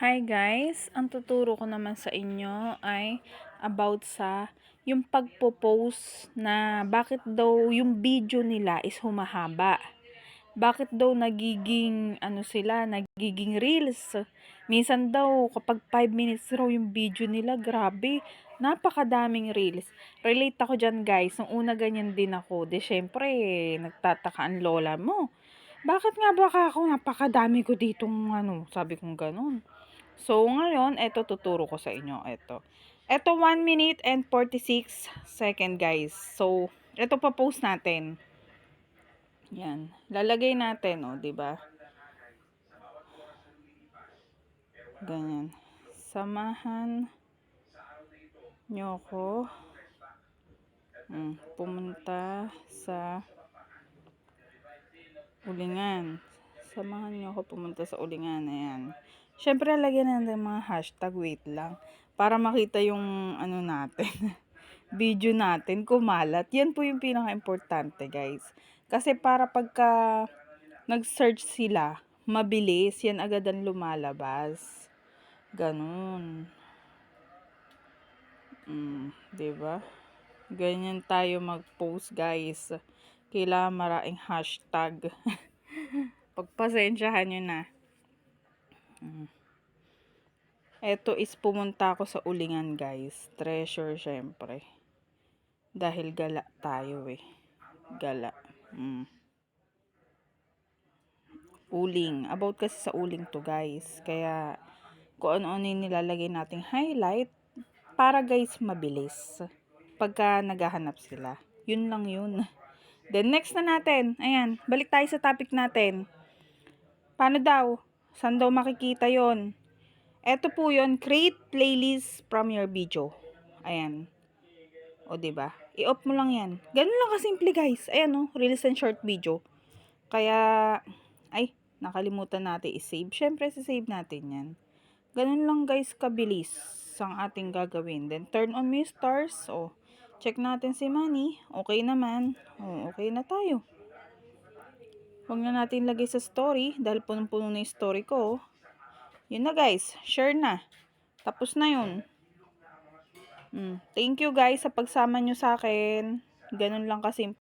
Hi guys, ang tuturo ko naman sa inyo ay about sa yung pagpo-post na bakit daw yung video nila is humahaba. Bakit daw nagiging nagiging reels. Minsan daw kapag 5 minutes raw yung video nila, grabe, napakadaming reels. Relate ako dyan guys, nung una ganyan din ako. De syempre, nagtataka ang lola mo. Bakit nga ba ako napakadami ko ditong sabi kong ganun. So, ngayon, eto tuturo ko sa inyo. Eto 1 minute and 46 second, guys. So, eto pa post natin. Yan. Lalagay natin, oh, 'di ba? Ganyan. Samahan nyo ko pumunta sa ulingan. Samahan nyo ako pumunta sa ulingan. Ayan. Syempre, lagyan natin mga hashtag. Wait lang. Para makita yung natin. Video natin kumalat. Yan po yung pinaka-importante, guys. Kasi para pagka nag-search sila, mabilis. Yan agad ang lumalabas. Ganun. Diba? Ganyan tayo mag-post, guys. Kailangan maraming hashtag. Pagpasensyahan nyo na. Eto is pumunta ako sa ulingan, guys. Treasure, syempre. Dahil gala tayo eh. Gala. Uling. About kasi sa uling to, guys. Kaya, kung ano-ano yung nilalagay nating highlight, para guys, mabilis. Pagka naghahanap sila. Yun lang yun. Then, next na natin. Ayan, balik tayo sa topic natin. Paano daw? Saan daw makikita yon? Eto po yon, create playlist from your video. Ayan. O, diba? I-off mo lang yan. Ganun lang kasimple, guys. Ayan, o. Reels and short video. Kaya, ay, nakalimutan natin i-save. Syempre, save natin yan. Ganun lang, guys, kabilis ang ating gagawin. Then, turn on mo yung stars. O, check natin si Manny. Okay naman. O, okay na tayo. Huwag na natin lagay sa story. Dahil punong-puno na yung story ko. Yun na, guys. Share na. Tapos na yun. Thank you, guys, sa pagsama nyo sa akin. Ganun lang kasi